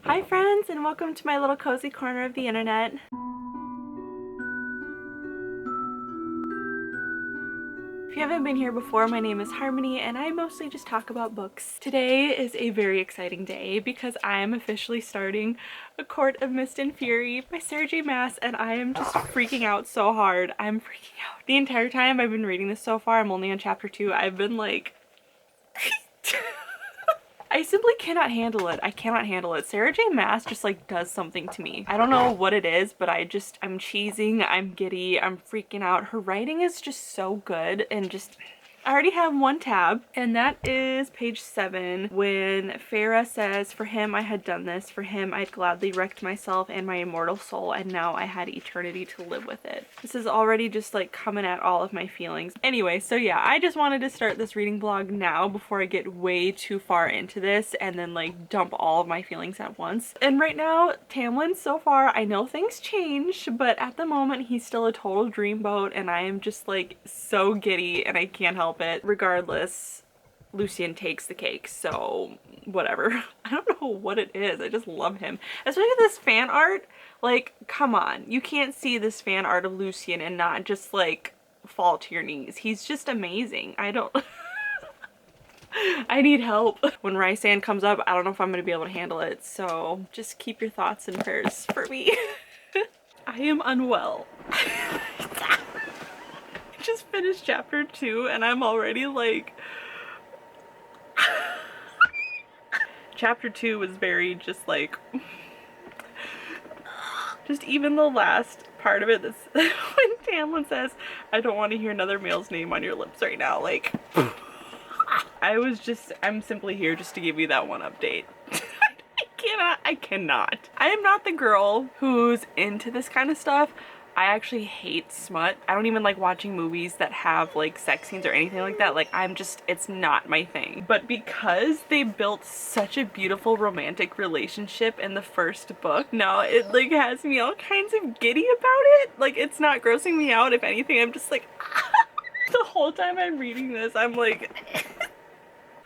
Hi friends, and welcome to my little cozy corner of the internet. If you haven't been here before, my name is Harmony and I mostly just talk about books. Today is a very exciting day because I am officially starting A Court of Mist and Fury by Sarah J Maas, and I am just freaking out so hard. I'm freaking out. The entire time I've been reading this so far, I'm only on chapter 2, I've been like I simply cannot handle it. I cannot handle it. Sarah J Maas just like does something to me. I don't know what it is, but I'm cheesing, I'm giddy, I'm freaking out. Her writing is just so good, and just I already have one tab, and that is page 7 when Farah says, "For him I had done this, for him I'd gladly wrecked myself and my immortal soul, and now I had eternity to live with it." This is already just like coming at all of my feelings. Anyway, so yeah, I just wanted to start this reading vlog now before I get way too far into this and then like dump all of my feelings at once. And right now, Tamlin, so far, I know things change, but at the moment he's still a total dreamboat, and I am just like so giddy and I can't help it. Regardless, Lucien takes the cake, so whatever. I don't know what it is, I just love him. Especially this fan art, like come on, you can't see this fan art of Lucien and not just like fall to your knees. He's just amazing. I don't I need help. When Rysand comes up, I don't know if I'm gonna be able to handle it, so just keep your thoughts and prayers for me. I am unwell. Just finished chapter 2 and I'm already like chapter 2 was very just like just even the last part of it, this when Tamlin says, "I don't want to hear another male's name on your lips right now," like I'm simply here just to give you that one update. I cannot. I am not the girl who's into this kind of stuff. I actually hate smut. I don't even like watching movies that have like sex scenes or anything like that. Like it's not my thing. But because they built such a beautiful romantic relationship in the first book, now it like has me all kinds of giddy about it. Like it's not grossing me out. If anything, I'm just like the whole time I'm reading this, I'm like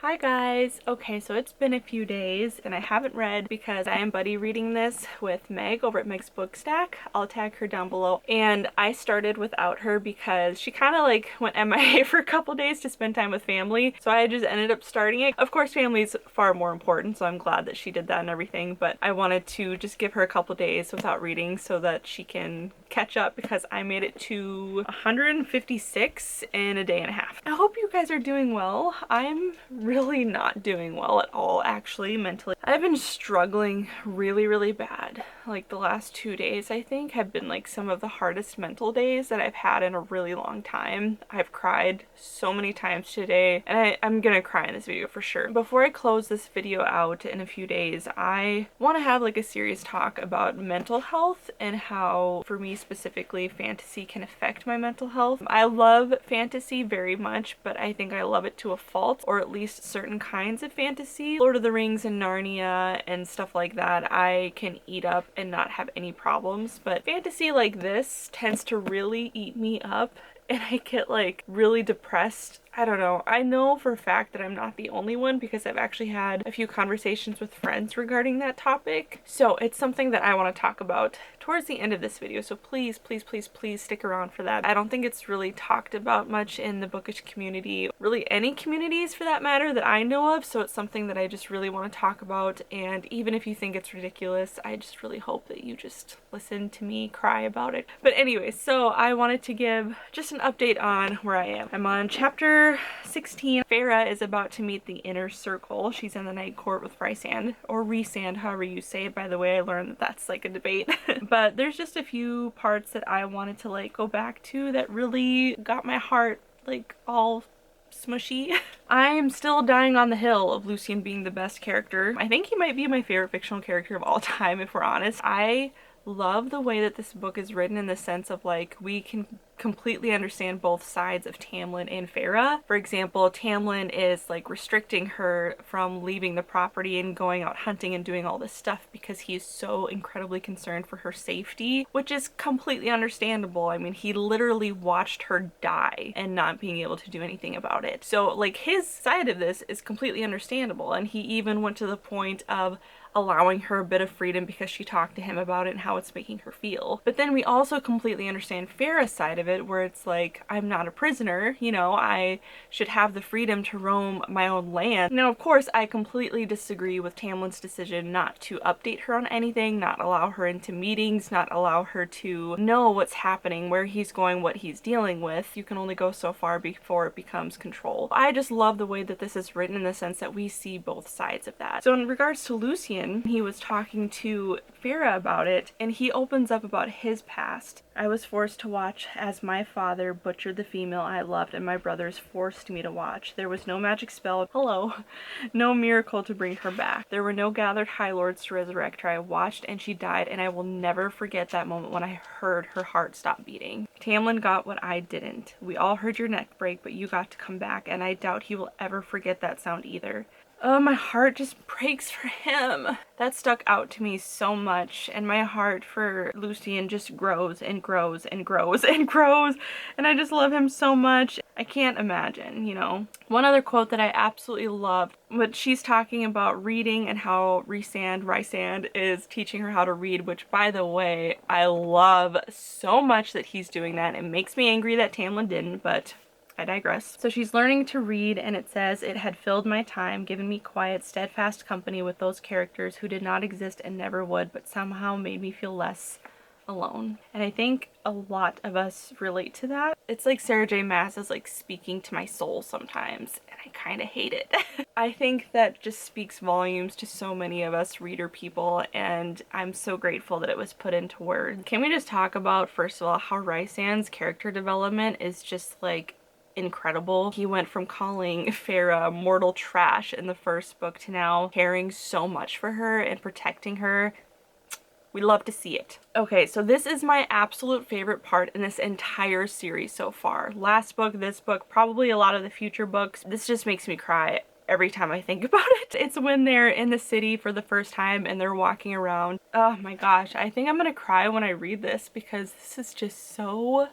Hi guys! Okay, so it's been a few days and I haven't read because I am buddy reading this with Meg over at Meg's Book Stack. I'll tag her down below. And I started without her because she kind of like went MIA for a couple days to spend time with family. So I just ended up starting it. Of course, family is far more important, so I'm glad that she did that and everything. But I wanted to just give her a couple days without reading so that she can catch up because I made it to 156 in a day and a half. I hope you guys are doing well. I'm really not doing well at all, actually, mentally. I've been struggling really bad. Like the last 2 days, I think, have been like some of the hardest mental days that I've had in a really long time. I've cried so many times today, and I'm gonna cry in this video for sure. Before I close this video out in a few days, I want to have like a serious talk about mental health and how, for me specifically, fantasy can affect my mental health. I love fantasy very much, but I think I love it to a fault, or at least certain kinds of fantasy. Lord of the Rings and Narnia and stuff like that I can eat up and not have any problems, but fantasy like this tends to really eat me up and I get like really depressed. I don't know. I know for a fact that I'm not the only one because I've actually had a few conversations with friends regarding that topic. So it's something that I want to talk about towards the end of this video. So please stick around for that. I don't think it's really talked about much in the bookish community, really any communities for that matter that I know of. So it's something that I just really want to talk about. And even if you think it's ridiculous, I just really hope that you just listen to me cry about it. But anyway, so I wanted to give just an update on where I am. I'm on chapter 16. Farah is about to meet the inner circle. She's in the night court with Rysand, or Rysand, however you say it. By the way, I learned that that's like a debate. But there's just a few parts that I wanted to like go back to that really got my heart like all smushy. I am still dying on the hill of Lucien being the best character. I think he might be my favorite fictional character of all time, if we're honest. I love the way that this book is written in the sense of like we can completely understand both sides of Tamlin and Farah. For example, Tamlin is like restricting her from leaving the property and going out hunting and doing all this stuff because he is so incredibly concerned for her safety, which is completely understandable. I mean, he literally watched her die and not being able to do anything about it. So like his side of this is completely understandable, and he even went to the point of allowing her a bit of freedom because she talked to him about it and how it's making her feel. But then we also completely understand Farah's side of it, where it's like, I'm not a prisoner, you know, I should have the freedom to roam my own land. Now, of course, I completely disagree with Tamlin's decision not to update her on anything, not allow her into meetings, not allow her to know what's happening, where he's going, what he's dealing with. You can only go so far before it becomes control. I just love the way that this is written in the sense that we see both sides of that. So in regards to Lucian, he was talking to Farah about it, and he opens up about his past. I was forced to watch as my father butchered the female I loved, and my brothers forced me to watch. There was no magic spell, hello, no miracle to bring her back. There were no gathered High Lords to resurrect her. I watched and she died, and I will never forget that moment when I heard her heart stop beating. Tamlin got what I didn't. We all heard your neck break, but you got to come back, and I doubt he will ever forget that sound either. Oh, my heart just breaks for him. That stuck out to me so much, and my heart for Lucian just grows and grows and grows and grows, and I just love him so much. I can't imagine, you know. One other quote that I absolutely loved, but she's talking about reading and how Rysand is teaching her how to read, which, by the way, I love so much that he's doing that. It makes me angry that Tamlin didn't, but I digress. So she's learning to read, and it says, it had filled my time, given me quiet, steadfast company with those characters who did not exist and never would, but somehow made me feel less alone. And I think a lot of us relate to that. It's like Sarah J Maas is like speaking to my soul sometimes, and I kind of hate it. I think that just speaks volumes to so many of us reader people, and I'm so grateful that it was put into words. Can we just talk about, first of all, how Rysand's character development is just like incredible. He went from calling Farah mortal trash in the first book to now caring so much for her and protecting her. We love to see it. Okay, so this is my absolute favorite part in this entire series so far. Last book, this book, probably a lot of the future books. This just makes me cry every time I think about it. It's when they're in the city for the first time and they're walking around. Oh my gosh, I think I'm gonna cry when I read this because this is just so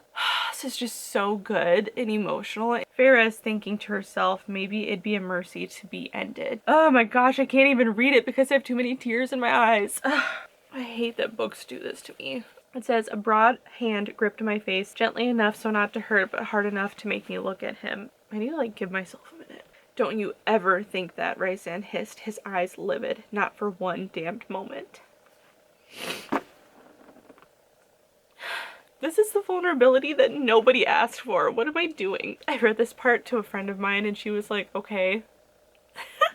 good and emotional. Farah is thinking to herself, maybe it'd be a mercy to be ended. Oh my gosh, I can't even read it because I have too many tears in my eyes. I hate that books do this to me. It says, a broad hand gripped my face, gently enough so not to hurt, but hard enough to make me look at him. I need to like give myself a minute. Don't you ever think that, Rysand hissed, his eyes livid, not for one damned moment. This is the vulnerability that nobody asked for. What am I doing? I read this part to a friend of mine and she was like, okay.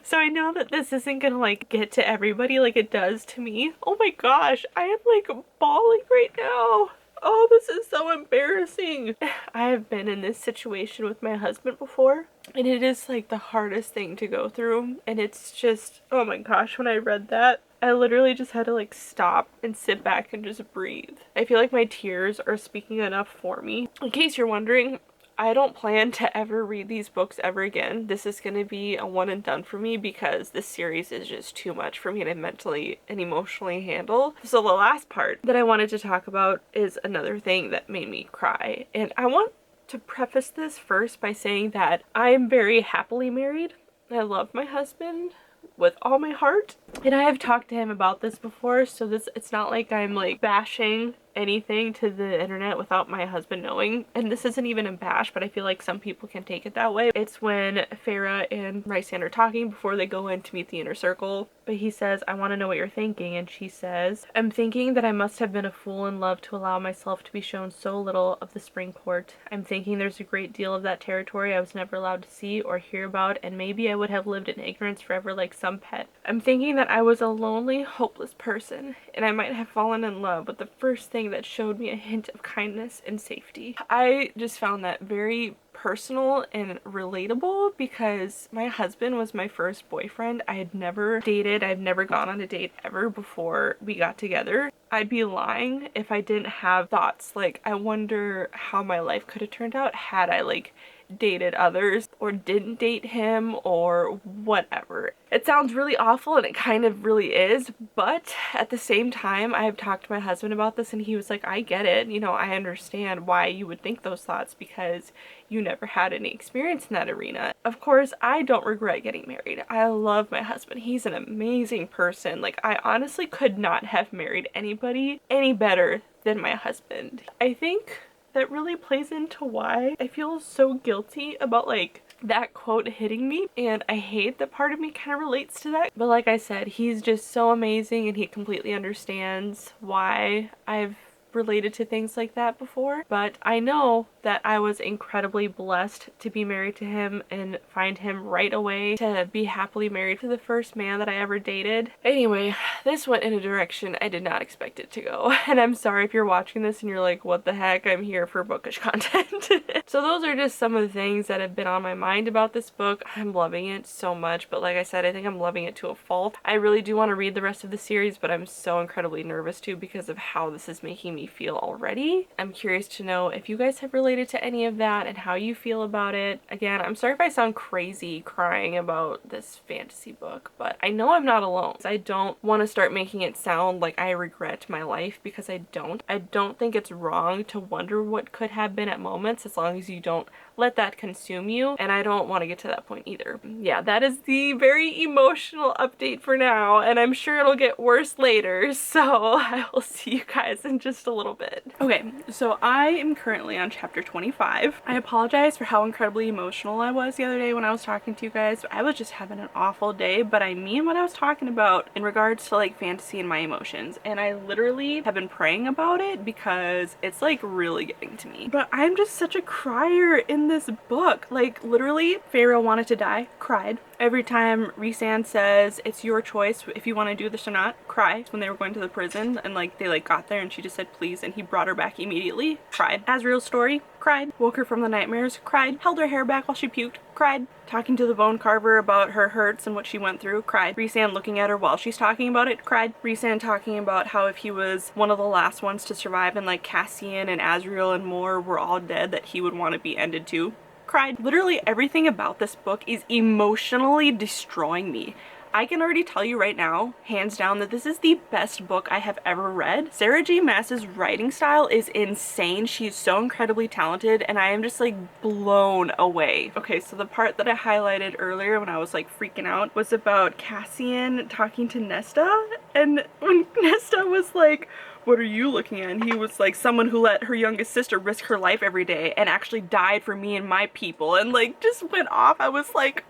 So I know that this isn't gonna like get to everybody like it does to me. Oh my gosh, I am like bawling right now. Oh, this is so embarrassing. I have been in this situation with my husband before, and it is like the hardest thing to go through. And it's just, oh my gosh, when I read that, I literally just had to like stop and sit back and just breathe. I feel like my tears are speaking enough for me. In case you're wondering, I don't plan to ever read these books ever again. This is going to be a one and done for me because this series is just too much for me to mentally and emotionally handle. So the last part that I wanted to talk about is another thing that made me cry. And I want to preface this first by saying that I am very happily married. I love my husband with all my heart. And I have talked to him about this before, so it's not like I'm like bashing anything to the internet without my husband knowing. And this isn't even a bash, but I feel like some people can take it that way. It's when Farah and Rysand are talking before they go in to meet the inner circle. But he says, I want to know what you're thinking. And she says, I'm thinking that I must have been a fool in love to allow myself to be shown so little of the spring court. I'm thinking there's a great deal of that territory I was never allowed to see or hear about, and maybe I would have lived in ignorance forever like some pet. I'm thinking that I was a lonely, hopeless person, and I might have fallen in love with the first thing that showed me a hint of kindness and safety. I just found that very personal and relatable because my husband was my first boyfriend. I had never dated, I've never gone on a date ever before we got together. I'd be lying if I didn't have thoughts like, I wonder how my life could have turned out had I like dated others or didn't date him or whatever. It sounds really awful, and it kind of really is, but at the same time, I have talked to my husband about this and he was like, I get it, you know, I understand why you would think those thoughts because you never had any experience in that arena. Of course, I don't regret getting married. I love my husband. He's an amazing person. Like, I honestly could not have married anybody any better than my husband. I think that really plays into why I feel so guilty about like that quote hitting me, and I hate that part of me kind of relates to that. But like I said, he's just so amazing and he completely understands why I've related to things like that before. But I know that I was incredibly blessed to be married to him and find him right away, to be happily married to the first man that I ever dated. Anyway, this went in a direction I did not expect it to go, and I'm sorry if you're watching this and you're like, what the heck, I'm here for bookish content. So those are just some of the things that have been on my mind about this book. I'm loving it so much, but like I said, I think I'm loving it to a fault. I really do want to read the rest of the series, but I'm so incredibly nervous too because of how this is making me feel already. I'm curious to know if you guys have related to any of that and how you feel about it. Again, I'm sorry if I sound crazy crying about this fantasy book, but I know I'm not alone. I don't want to start making it sound like I regret my life, because I don't. I don't think it's wrong to wonder what could have been at moments, as long as you don't let that consume you, and I don't want to get to that point either. Yeah, that is the very emotional update for now, and I'm sure it'll get worse later, so I will see you guys in just a little bit. Okay, so I am currently on chapter 25. I apologize for how incredibly emotional I was the other day when I was talking to you guys. I was just having an awful day, but I mean what I was talking about in regards to like fantasy and my emotions, and I literally have been praying about it because it's like really getting to me. But I'm just such a crier in this book. Like literally, Pharaoh wanted to die, cried. Every time Rhysand says it's your choice if you want to do this or not, cry. When they were going to the prison and like they like got there and she just said please and he brought her back immediately, cried. Asriel's story, cried. Woke her from the nightmares, cried. Held her hair back while she puked, cried. Talking to the bone carver about her hurts and what she went through, cried. Rhysand looking at her while she's talking about it, cried. Rhysand talking about how if he was one of the last ones to survive and like Cassian and Asriel and more were all dead, that he would want to be ended too, cried. Literally everything about this book is emotionally destroying me. I can already tell you right now, hands down, that this is the best book I have ever read. Sarah J. Maas's writing style is insane. She's so incredibly talented and I am just like blown away. Okay, so the part that I highlighted earlier when I was like freaking out was about Cassian talking to Nesta, and when Nesta was like, what are you looking at? And he was like, someone who let her youngest sister risk her life every day and actually died for me and my people, and like just went off. I was like,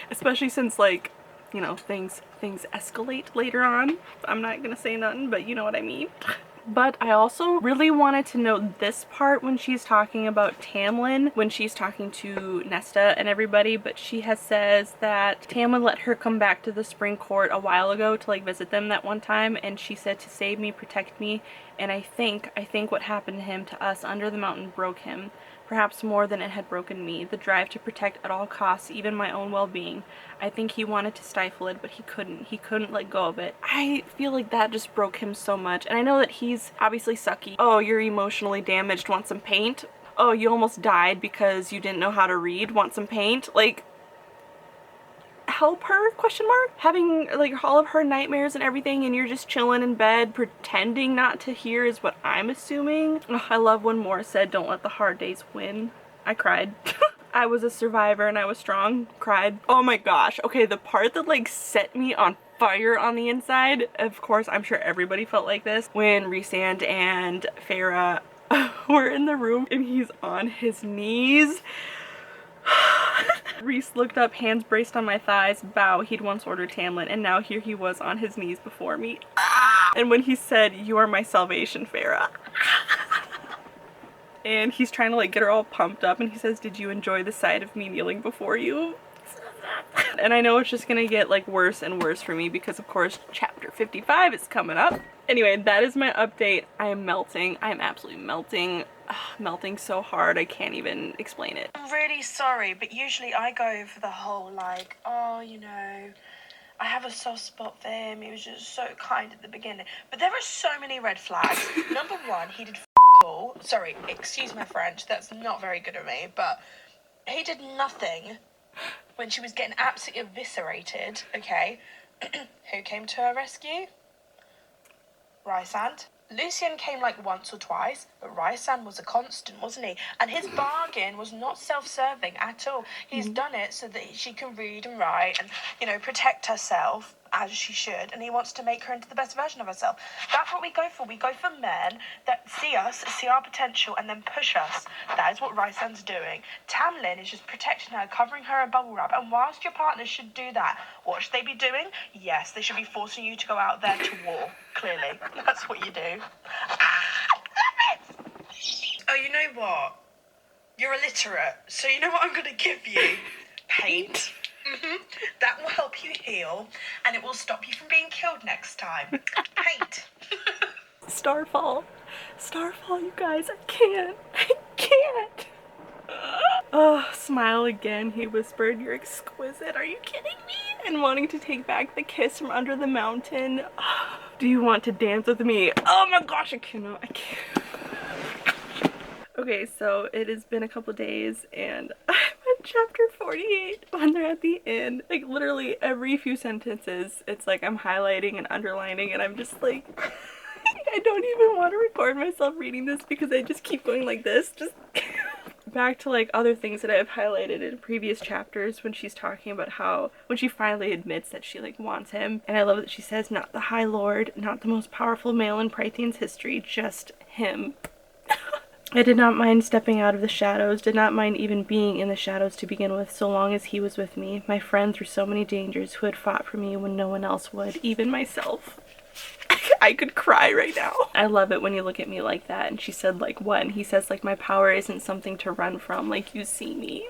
especially since like, you know, things escalate later on. I'm not gonna say nothing, but you know what I mean. But I also really wanted to note this part when she's talking about Tamlin, when she's talking to Nesta and everybody, but she says that Tamlin let her come back to the spring court a while ago to like visit them that one time, and she said to save me, protect me, and I think what happened to him, to us under the mountain, broke him. Perhaps more than it had broken me. The drive to protect at all costs, even my own well-being. I think he wanted to stifle it, but he couldn't. He couldn't let go of it. I feel like that just broke him so much. And I know that he's obviously sucky. Oh, you're emotionally damaged. Want some paint? Oh, you almost died because you didn't know how to read. Want some paint? Like, help her, question mark? Having like all of her nightmares and everything, and you're just chilling in bed pretending not to hear, is what I'm assuming. Ugh, I love when Moore said don't let the hard days win. I cried. I was a survivor and I was strong. Cried. Oh my gosh. Okay, the part that like set me on fire on the inside, of course I'm sure everybody felt like this, when Rhysand and Farah were in the room and he's on his knees. Rhys looked up, hands braced on my thighs, bow. He'd once ordered Tamlin, and now here he was on his knees before me. And when he said, you are my salvation, Farah. And he's trying to like get her all pumped up, and he says, did you enjoy the sight of me kneeling before you? And I know it's just gonna get like worse and worse for me because of course chapter 55 is coming up. Anyway, that is my update. I am melting. I am absolutely melting. Melting so hard I can't even explain it. I'm really sorry, but usually I go for the whole like, oh, you know, I have a soft spot for him. He was just so kind at the beginning. But there are so many red flags. Number one, he did all. Sorry, excuse my French. That's not very good of me, but He did nothing when she was getting absolutely eviscerated, okay? Who came to her rescue? Rysand. Lucian came like once or twice, but Rysand was a constant, wasn't he? And his bargain was not self-serving at all. He's done it so that she can read and write and, you know, protect herself as she should, and he wants to make her into the best version of herself. That's what we go for. We go for men that see us, see our potential, and then push us. That is what Rysand's doing. Tamlin is just protecting her, covering her in bubble wrap, and whilst your partner should do that, what should they be doing? Yes, they should be forcing you to go out there to war. Clearly, that's what you do. Oh, you know what? You're illiterate, so you know what I'm going to give you? Paint. That will help you heal, and it will stop you from being killed next time. Paint. Starfall. Starfall, you guys. I can't. I can't. Oh, smile again, he whispered. You're exquisite. Are you kidding me? And wanting to take back the kiss from under the mountain. Oh, do you want to dance with me? Oh my gosh, I cannot. I can't. Okay, so it has been a couple days and I'm at chapter 48 when they're at the end. Like literally every few sentences, it's like I'm highlighting and underlining and I'm just like, I don't even want to record myself reading this because I just keep going like this. Just back to like other things that I've highlighted in previous chapters when she's talking about how when she finally admits that she like wants him. And I love that she says, not the High Lord, not the most powerful male in Prythian's history, just him. I did not mind stepping out of the shadows, did not mind even being in the shadows to begin with, so long as he was with me, my friend through so many dangers who had fought for me when no one else would, even myself. I could cry right now. I love it when you look at me like that. And she said like what? And he says like my power isn't something to run from, like you see me.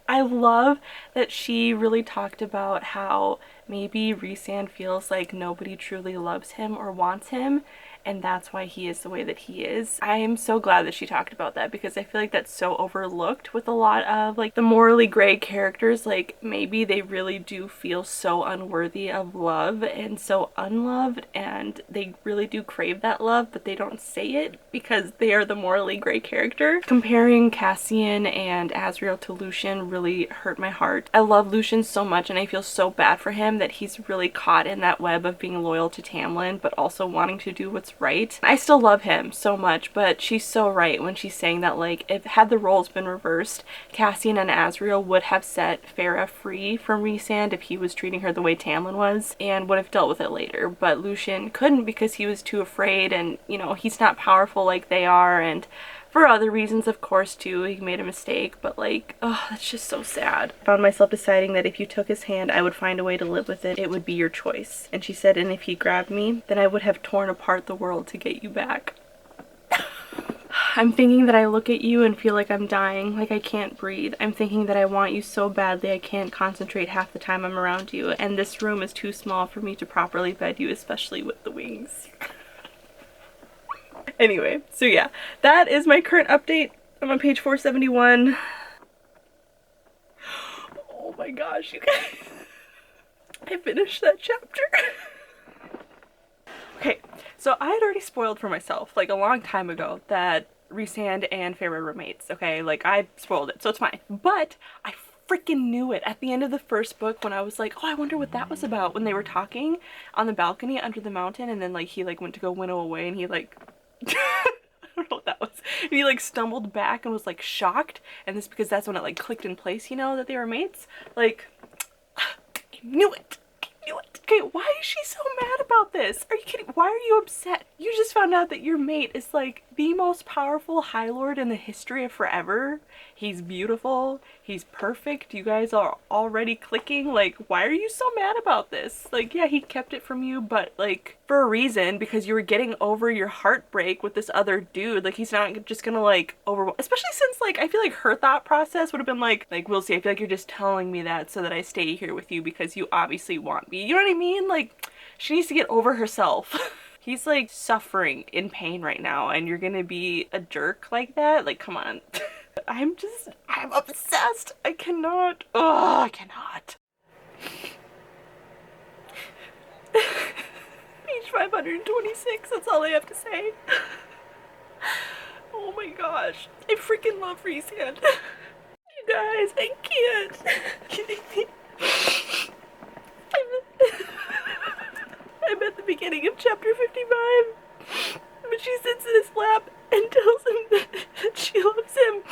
I love that she really talked about how maybe Rhysand feels like nobody truly loves him or wants him, and that's why he is the way that he is. I am so glad that she talked about that because I feel like that's so overlooked with a lot of like the morally gray characters. Like maybe they really do feel so unworthy of love and so unloved, and they really do crave that love, but they don't say it because they are the morally gray character. Comparing Cassian and Azriel to Lucian really hurt my heart. I love Lucian so much and I feel so bad for him that he's really caught in that web of being loyal to Tamlin but also wanting to do what's right. I still love him so much, but she's so right when she's saying that like if had the roles been reversed, Cassian and Azriel would have set Farah free from Rhysand if he was treating her the way Tamlin was and would have dealt with it later, but Lucian couldn't because he was too afraid, and you know, he's not powerful like they are, and for other reasons of course too, he made a mistake, but like, oh, that's just so sad. I found myself deciding that if you took his hand I would find a way to live with it. It would be your choice. And she said, and if he grabbed me, then I would have torn apart the world to get you back. I'm thinking that I look at you and feel like I'm dying, like I can't breathe. I'm thinking that I want you so badly I can't concentrate half the time I'm around you, and this room is too small for me to properly bed you, especially with the wings. Anyway, so yeah, that is my current update. I'm on page 471. Oh my gosh, you guys. I finished that chapter. Okay, so I had already spoiled for myself, like a long time ago, that Rhysand and Farah were mates, okay? Like, I spoiled it, so it's fine. But I freaking knew it at the end of the first book when I was like, oh, I wonder what that was about, when they were talking on the balcony under the mountain, and then like he like went to go winnow away and he like I don't know what that was. And he like stumbled back and was like shocked, and this because that's when it like clicked in place, you know, that they were mates. Like, I knew it. I knew it. Okay, why is she so mad about this? Are you kidding? Why are you upset? You just found out that your mate is like the most powerful High Lord in the history of forever. He's beautiful. He's perfect. You guys are already clicking. Like, why are you so mad about this? Like, yeah, he kept it from you, but like for a reason, because you were getting over your heartbreak with this other dude. Like, he's not just gonna like especially since like I feel like her thought process would have been like we'll see, I feel like you're just telling me that so that I stay here with you because you obviously want me. You know what I mean? Like, she needs to get over herself. He's like suffering in pain right now and you're gonna be a jerk like that? Like, come on. I'm obsessed. I cannot. Oh, I cannot. Page 526, that's all I have to say. Oh my gosh. I freaking love Rhysand. You guys, I can't. I'm at the beginning of chapter 55, but she sits in his lap and tells him that she loves him,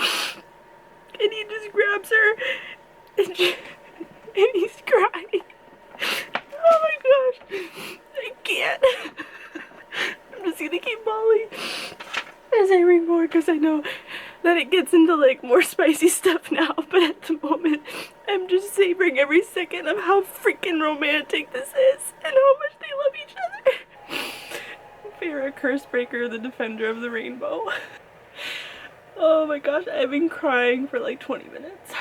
and he just grabs her, and he's crying. Oh my gosh, I can't. I'm just gonna keep bawling as I read more, because I know that it gets into like more spicy stuff now, but at the moment I'm just savoring every second of how freaking romantic this is and how much they love each other. Farrah, Cursebreaker, the defender of the rainbow. Oh my gosh, I've been crying for like 20 minutes.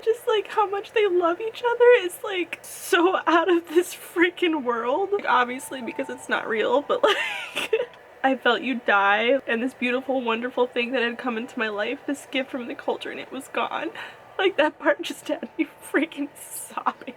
Just like how much they love each other is like so out of this freaking world. Like, obviously because it's not real, but like I felt you die, and this beautiful, wonderful thing that had come into my life, this gift from the culture, and it was gone. Like, that part just had me freaking sobbing.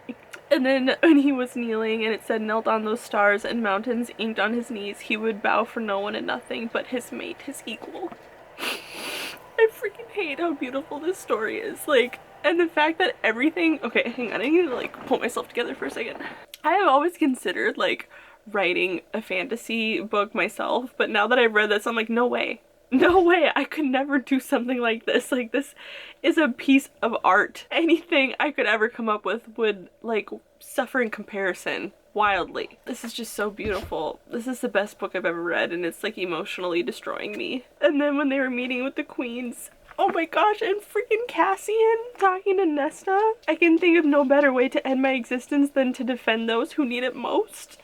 And then when he was kneeling and it said knelt on those stars and mountains inked on his knees, he would bow for no one and nothing but his mate, his equal. I freaking hate how beautiful this story is. Like, and the fact that everything, okay, hang on, I need to like pull myself together for a second. I have always considered like writing a fantasy book myself, but now that I've read this, I'm like, no way, I could never do something like this. Like, this is a piece of art. Anything I could ever come up with would like suffer in comparison wildly. This is just so beautiful. This is the best book I've ever read, and it's like emotionally destroying me. And then when they were meeting with the queens, oh my gosh, and freaking Cassian talking to Nesta. I can think of no better way to end my existence than to defend those who need it most.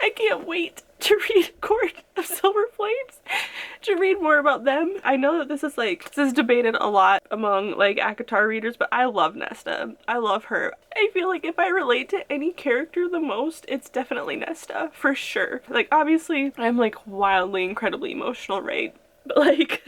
I can't wait to read Court of Silver Flames, to read more about them. I know that this is debated a lot among like ACOTAR readers, but I love Nesta. I love her. I feel like if I relate to any character the most, it's definitely Nesta, for sure. Like, obviously, I'm like wildly, incredibly emotional, right? But like,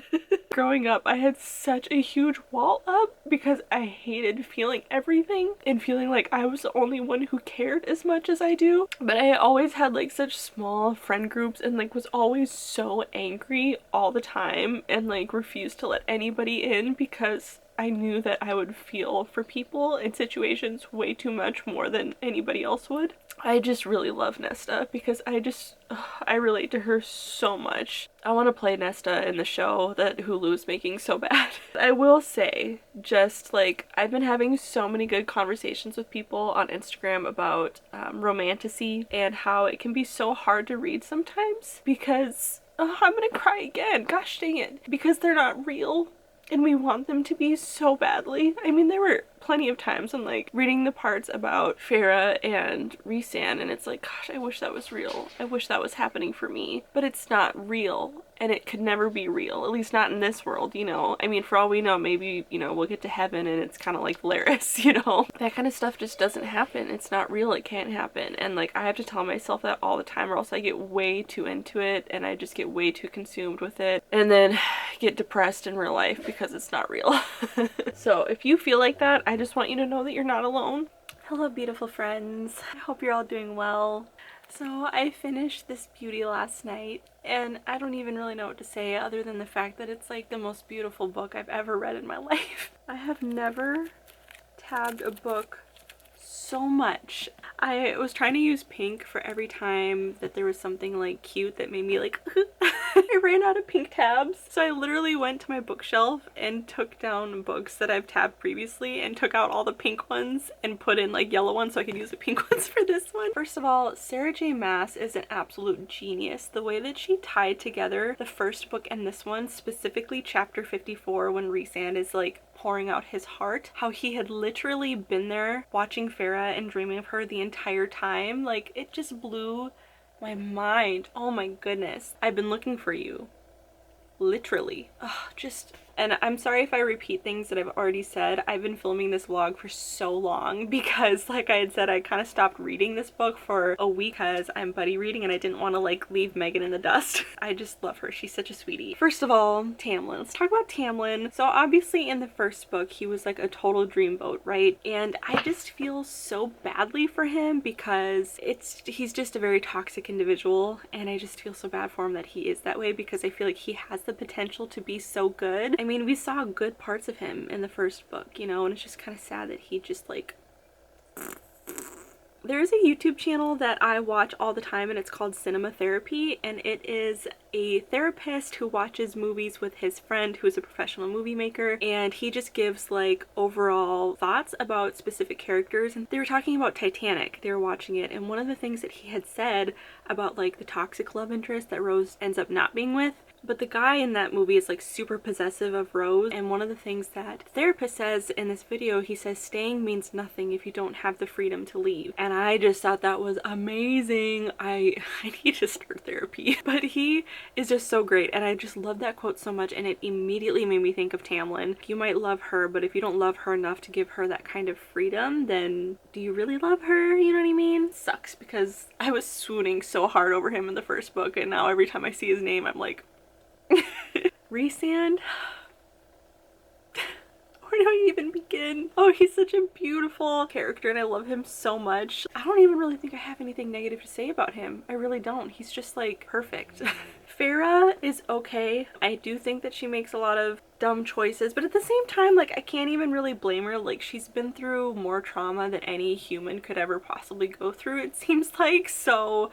growing up, I had such a huge wall up because I hated feeling everything and feeling like I was the only one who cared as much as I do. But I always had like such small friend groups and like was always so angry all the time and like refused to let anybody in because I knew that I would feel for people in situations way too much more than anybody else would. I just really love Nesta because I relate to her so much. I want to play Nesta in the show that Hulu's making so bad. I will say, just like, I've been having so many good conversations with people on Instagram about romantasy and how it can be so hard to read sometimes because, I'm gonna cry again, gosh dang it, because they're not real. And we want them to be so badly. I mean, there were plenty of times when like reading the parts about Farrah and Rhysand and it's like, gosh, I wish that was real. I wish that was happening for me. But it's not real. And it could never be real, at least not in this world, you know? I mean, for all we know, maybe, you know, we'll get to heaven and it's kind of like Valeris, you know? That kind of stuff just doesn't happen. It's not real. It can't happen. And like, I have to tell myself that all the time or else I get way too into it and I just get way too consumed with it and then get depressed in real life because it's not real. So if you feel like that, I just want you to know that you're not alone. Hello, beautiful friends. I hope you're all doing well. So I finished this beauty last night and I don't even really know what to say other than the fact that it's like the most beautiful book I've ever read in my life. I have never tabbed a book so much. I was trying to use pink for every time that there was something like cute that made me like I ran out of pink tabs. So I literally went to my bookshelf and took down books that I've tabbed previously and took out all the pink ones and put in like yellow ones so I could use the pink ones for this one. First of all, Sarah J Maas is an absolute genius. The way that she tied together the first book and this one, specifically chapter 54 when Rhysand is like pouring out his heart, how he had literally been there watching Farrah and dreaming of her the entire time. Like, it just blew my mind. Oh my goodness. I've been looking for you. Literally. And I'm sorry if I repeat things that I've already said. I've been filming this vlog for so long because, like I had said, I kind of stopped reading this book for a week because I'm buddy reading and I didn't want to like leave Megan in the dust. I just love her. She's such a sweetie. First of all, Tamlin. Let's talk about Tamlin. So obviously in the first book, he was like a total dreamboat, right? And I just feel so badly for him because he's just a very toxic individual and I just feel so bad for him that he is that way because I feel like he has the potential to be so good I mean, we saw good parts of him in the first book, you know, and it's just kind of sad that he just like... There's a YouTube channel that I watch all the time and it's called Cinema Therapy, and it is a therapist who watches movies with his friend who is a professional movie maker, and he just gives like overall thoughts about specific characters. And they were talking about Titanic, they were watching it, and one of the things that he had said about like the toxic love interest that Rose ends up not being with, but the guy in that movie is like super possessive of Rose, and one of the things that the therapist says in this video, he says staying means nothing if you don't have the freedom to leave. And I just thought that was amazing. I need to start therapy. But he is just so great, and I just love that quote so much, and it immediately made me think of Tamlin. You might love her, but if you don't love her enough to give her that kind of freedom, then do you really love her? You know what I mean? Sucks, because I was swooning so hard over him in the first book, and now every time I see his name I'm like Rhysand. Where do I even begin? Oh, he's such a beautiful character and I love him so much. I don't even really think I have anything negative to say about him. I really don't. He's just like perfect. Farah is okay. I do think that she makes a lot of dumb choices, but at the same time, like, I can't even really blame her. Like, she's been through more trauma than any human could ever possibly go through, it seems like, so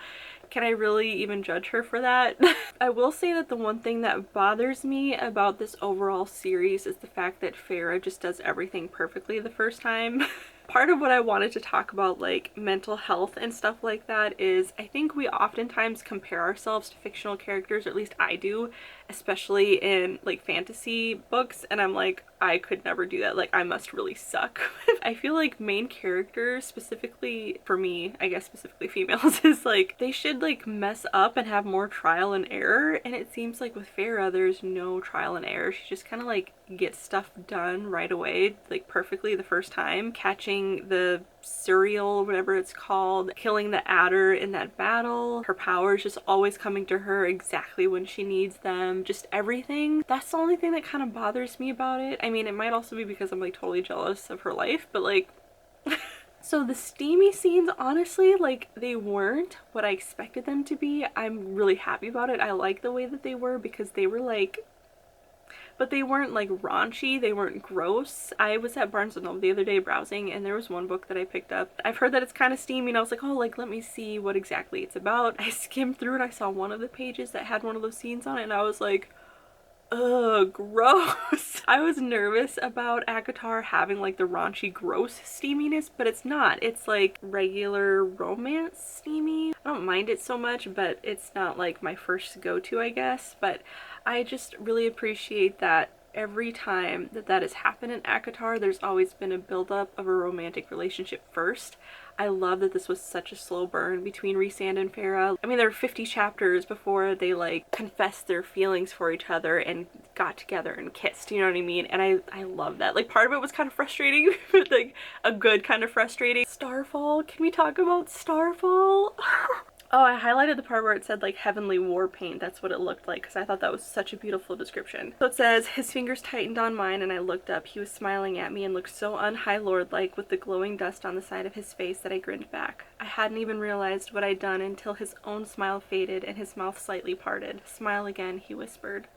can I really even judge her for that? I will say that the one thing that bothers me about this overall series is the fact that Farah just does everything perfectly the first time. Part of what I wanted to talk about, like mental health and stuff like that, is I think we oftentimes compare ourselves to fictional characters, or at least I do, especially in like fantasy books, and I'm like, I could never do that. Like, I must really suck. I feel like main characters, specifically for me, I guess specifically females, is like they should like mess up and have more trial and error, and it seems like with Farah there's no trial and error. She just kind of like gets stuff done right away, like perfectly the first time, catching the cereal, whatever it's called, killing the adder in that battle, her powers just always coming to her exactly when she needs them, just everything. That's the only thing that kind of bothers me about it. I mean, it might also be because I'm like totally jealous of her life, but like so the steamy scenes, honestly, like, they weren't what I expected them to be. I'm really happy about it. I like the way that they were, because they were like, but they weren't like raunchy, they weren't gross. I was at Barnes & Noble the other day browsing, and there was one book that I picked up. I've heard that it's kind of steamy, and I was like, oh, like, let me see what exactly it's about. I skimmed through and I saw one of the pages that had one of those scenes on it, and I was like, ugh, gross. I was nervous about ACOTAR having like the raunchy, gross steaminess, but it's not. It's like regular romance steamy. I don't mind it so much, but it's not like my first go-to, I guess. But I just really appreciate that every time that that has happened in ACOTAR, there's always been a buildup of a romantic relationship first. I love that this was such a slow burn between Rhysand and Farah. I mean, there were 50 chapters before they like confessed their feelings for each other and got together and kissed, you know what I mean? And I love that. Like, part of it was kind of frustrating, but like a good kind of frustrating. Starfall, can we talk about Starfall? Oh, I highlighted the part where it said like heavenly war paint. That's what it looked like, because I thought that was such a beautiful description. So it says, his fingers tightened on mine and I looked up. He was smiling at me and looked so un-High Lord-like with the glowing dust on the side of his face that I grinned back. I hadn't even realized what I'd done until his own smile faded and his mouth slightly parted. Smile again, he whispered.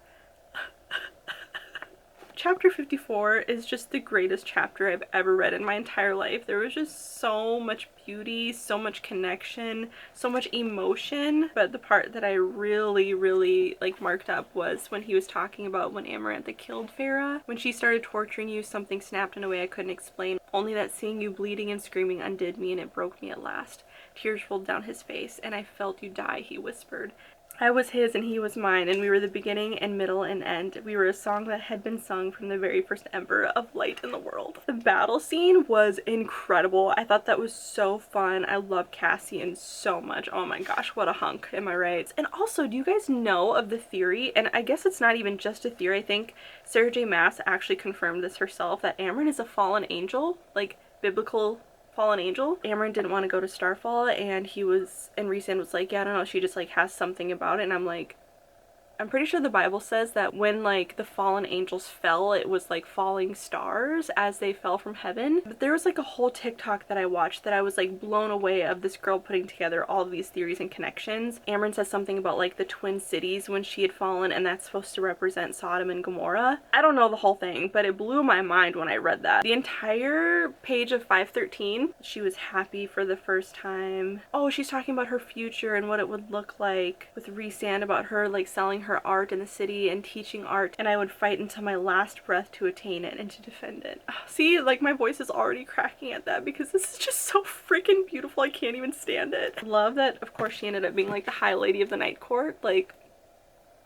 Chapter 54 is just the greatest chapter I've ever read in my entire life. There was just so much beauty, so much connection, so much emotion. But the part that I really like marked up was when he was talking about when Amarantha killed Farah. When she started torturing you, something snapped in a way I couldn't explain. Only that seeing you bleeding and screaming undid me, and it broke me at last. Tears rolled down his face, and I felt you die, he whispered. I was his and he was mine, and we were the beginning and middle and end. We were a song that had been sung from the very first ember of light in the world. The battle scene was incredible. I thought that was so fun. I love Cassian so much. Oh my gosh, what a hunk, am I right? And also, do you guys know of the theory, and I guess it's not even just a theory, I think Sarah J. Maas actually confirmed this herself, that Amren is a fallen angel, like biblical fallen angel. Amren didn't want to go to Starfall, and Rhysand was like, yeah, I don't know, she just like has something about it, and I'm like, I'm pretty sure the Bible says that when like the fallen angels fell, it was like falling stars as they fell from heaven. But there was like a whole TikTok that I watched that I was like blown away of this girl putting together all of these theories and connections. Amryn says something about like the twin cities when she had fallen, and that's supposed to represent Sodom and Gomorrah. I don't know the whole thing, but it blew my mind when I read that. The entire page of 513, she was happy for the first time. Oh, she's talking about her future and what it would look like with Rhysand, about her like selling her art in the city and teaching art, and I would fight until my last breath to attain it and to defend it. Oh, see, like my voice is already cracking at that because this is just so freaking beautiful. I can't even stand it. Love that, of course, she ended up being like the High Lady of the Night Court. Like,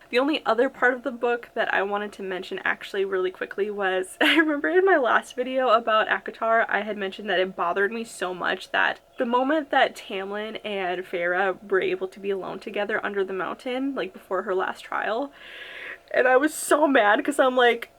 the only other part of the book that I wanted to mention actually really quickly was, I remember in my last video about ACOTAR, I had mentioned that it bothered me so much that the moment that Tamlin and Feyre were able to be alone together under the mountain, like before her last trial, and I was so mad because I'm like,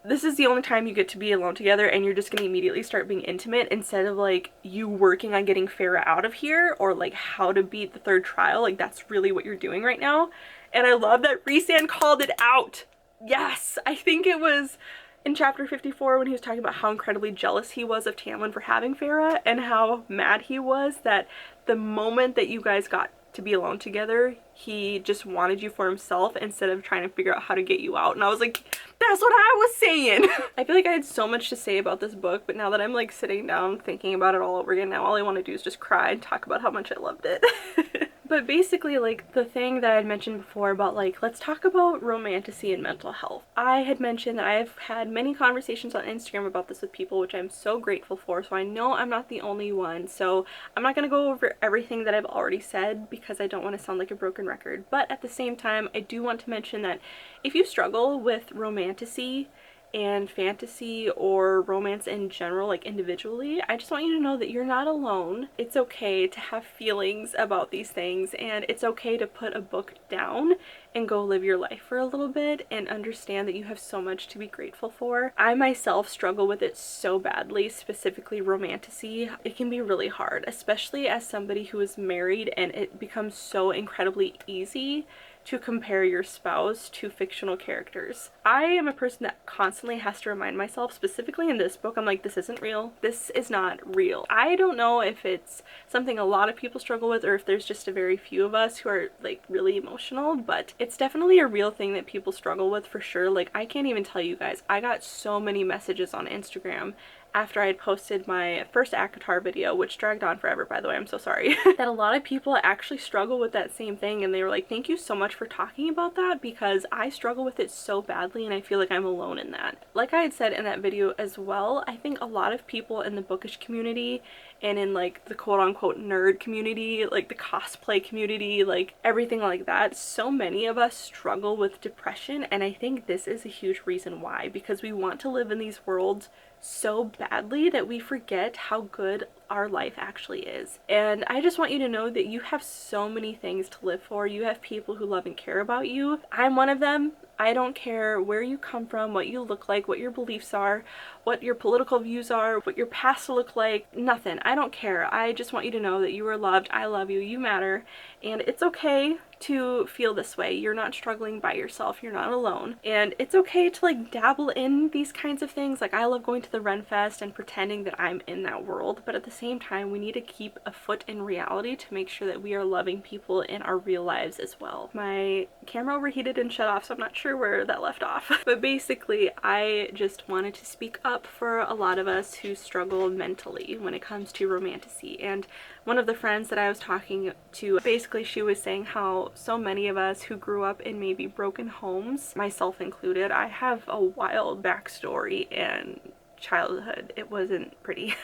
this is the only time you get to be alone together and you're just gonna immediately start being intimate instead of like you working on getting Feyre out of here or like how to beat the third trial. Like that's really what you're doing right now. And I love that Rhysand called it out. Yes, I think it was in chapter 54 when he was talking about how incredibly jealous he was of Tamlin for having Feyre and how mad he was that the moment that you guys got to be alone together, he just wanted you for himself instead of trying to figure out how to get you out. And I was like, that's what I was saying. I feel like I had so much to say about this book, but now that I'm like sitting down thinking about it all over again, now all I want to do is just cry and talk about how much I loved it. But basically, like, the thing that I had mentioned before about, like, let's talk about romantasy and mental health. I had mentioned that I've had many conversations on Instagram about this with people, which I'm so grateful for, so I know I'm not the only one. So I'm not going to go over everything that I've already said because I don't want to sound like a broken record. But at the same time, I do want to mention that if you struggle with romantasy and fantasy or romance in general, like individually, I just want you to know that you're not alone. It's okay to have feelings about these things, and it's okay to put a book down and go live your life for a little bit and understand that you have so much to be grateful for. I myself struggle with it so badly, specifically romantasy. It can be really hard, especially as somebody who is married, and it becomes so incredibly easy to compare your spouse to fictional characters. I am a person that constantly has to remind myself, specifically in this book, I'm like, this isn't real. This is not real. I don't know if it's something a lot of people struggle with or if there's just a very few of us who are like really emotional, but it's definitely a real thing that people struggle with for sure. Like, I can't even tell you guys, I got so many messages on Instagram after I had posted my first ACOTAR video, which dragged on forever, by the way, I'm so sorry, that a lot of people actually struggle with that same thing, and they were like, thank you so much for talking about that because I struggle with it so badly and I feel like I'm alone in that. Like I had said in that video as well, I think a lot of people in the bookish community and in like the quote-unquote nerd community, like the cosplay community, like everything like that, so many of us struggle with depression, and I think this is a huge reason why, because we want to live in these worlds so badly that we forget how good our life actually is. And I just want you to know that you have so many things to live for. You have people who love and care about you. I'm one of them. I don't care where you come from, what you look like, what your beliefs are, what your political views are, what your past will look like, nothing. I don't care. I just want you to know that you are loved. I love you. You matter. And it's okay to feel this way. You're not struggling by yourself. You're not alone. And it's okay to like dabble in these kinds of things. Like, I love going to the Ren Fest and pretending that I'm in that world, but at the same time we need to keep a foot in reality to make sure that we are loving people in our real lives as well. My camera overheated and shut off, so I'm not sure where that left off. But basically, I just wanted to speak up for a lot of us who struggle mentally when it comes to romantasy. And one of the friends that I was talking to, basically she was saying how so many of us who grew up in maybe broken homes, myself included, I have a wild backstory and childhood. It wasn't pretty.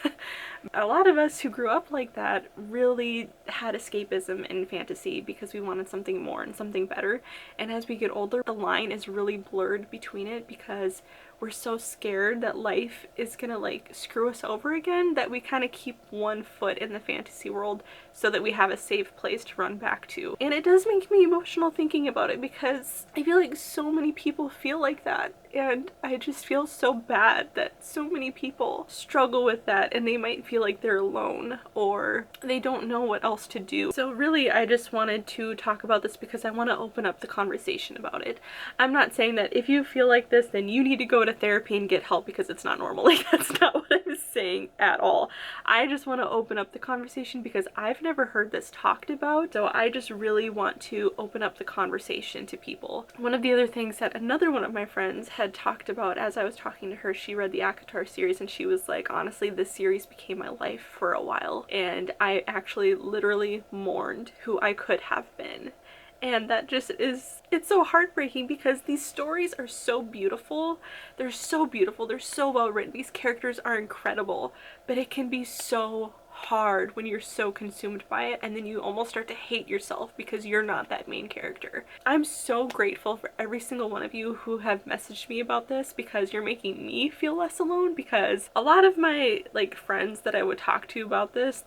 A lot of us who grew up like that really had escapism in fantasy because we wanted something more and something better. And as we get older, the line is really blurred between it because we're so scared that life is gonna like screw us over again that we kind of keep one foot in the fantasy world so that we have a safe place to run back to. And it does make me emotional thinking about it because I feel like so many people feel like that, and I just feel so bad that so many people struggle with that and they might feel like they're alone or they don't know what else else to do. So really, I just wanted to talk about this because I want to open up the conversation about it. I'm not saying that if you feel like this, then you need to go to therapy and get help because it's not normal. Like, that's not what I'm saying at all. I just want to open up the conversation because I've never heard this talked about. So I just really want to open up the conversation to people. One of the other things that another one of my friends had talked about as I was talking to her, she read the ACOTAR series and she was like, honestly, this series became my life for a while, and I actually literally mourned who I could have been. And that just is, it's so heartbreaking because these stories are so beautiful. They're so beautiful. They're so well written. These characters are incredible, but it can be so hard when you're so consumed by it, and then you almost start to hate yourself because you're not that main character. I'm so grateful for every single one of you who have messaged me about this because you're making me feel less alone, because a lot of my like friends that I would talk to about this,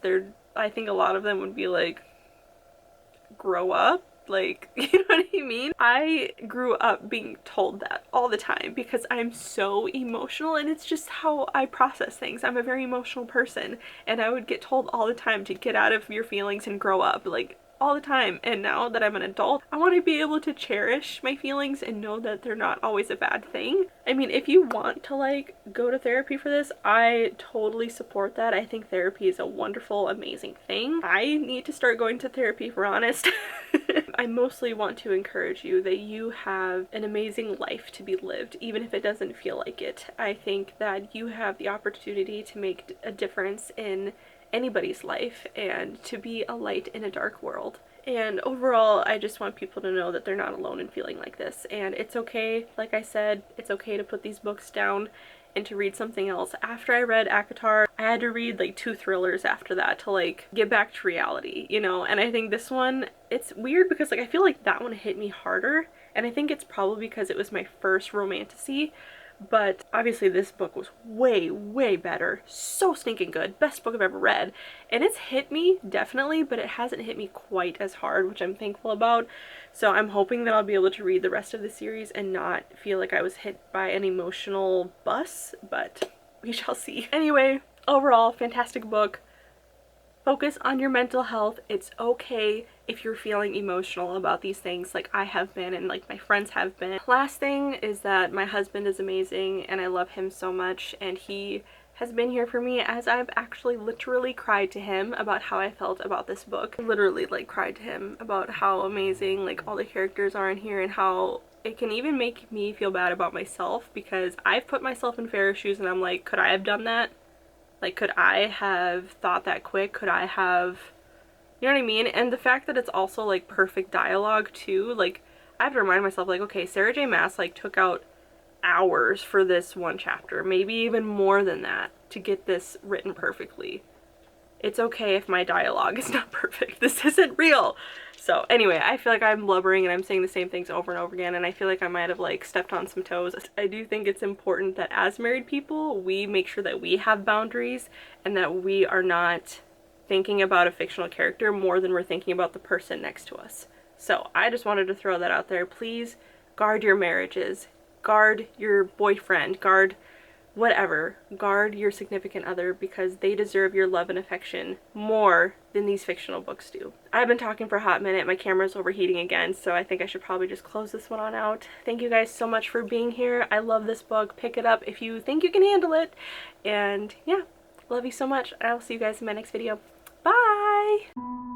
I think a lot of them would be like, grow up. Like, you know what I mean? I grew up being told that all the time because I'm so emotional, and it's just how I process things. I'm a very emotional person, and I would get told all the time to get out of your feelings and grow up, like all the time. And now that I'm an adult, I want to be able to cherish my feelings and know that they're not always a bad thing. I mean, if you want to like go to therapy for this, I totally support that. I think therapy is a wonderful, amazing thing. I need to start going to therapy, if we're honest. I mostly want to encourage you that you have an amazing life to be lived, even if it doesn't feel like it. I think that you have the opportunity to make a difference in anybody's life and to be a light in a dark world. And overall, I just want people to know that they're not alone in feeling like this. And it's okay, like I said, it's okay to put these books down and to read something else. After I read ACOTAR, I had to read like 2 thrillers after that to like get back to reality, you know? And I think this one, it's weird because like I feel like that one hit me harder, and I think it's probably because it was my first romantasy. But obviously this book was way, way better. So stinking good. Best book I've ever read. And it's hit me, definitely, but it hasn't hit me quite as hard, which I'm thankful about. So I'm hoping that I'll be able to read the rest of the series and not feel like I was hit by an emotional bus, but we shall see. Anyway, overall, fantastic book. Focus on your mental health. It's okay if you're feeling emotional about these things like I have been and like my friends have been. Last thing is that my husband is amazing and I love him so much, and he has been here for me as I've actually literally cried to him about how I felt about this book. Literally like cried to him about how amazing like all the characters are in here, and how it can even make me feel bad about myself because I've put myself in Farrah's shoes and I'm like, could I have done that? Like, could I have thought that quick? Could I have, you know what I mean? And the fact that it's also like perfect dialogue too, like I have to remind myself like, okay, Sarah J Maas like took out hours for this one chapter, maybe even more than that, to get this written perfectly. It's okay if my dialogue is not perfect. This isn't real. So anyway, I feel like I'm blubbering and I'm saying the same things over and over again, and I feel like I might have like stepped on some toes. I do think it's important that as married people, we make sure that we have boundaries and that we are not thinking about a fictional character more than we're thinking about the person next to us. So I just wanted to throw that out there. Please guard your marriages, guard your boyfriend, guard whatever, guard your significant other, because they deserve your love and affection more than these fictional books do. I've been talking for a hot minute. My camera's overheating again, so I think I should probably just close this one on out. Thank you guys so much for being here. I love this book. Pick it up if you think you can handle it. And yeah, love you so much. I'll see you guys in my next video. Bye!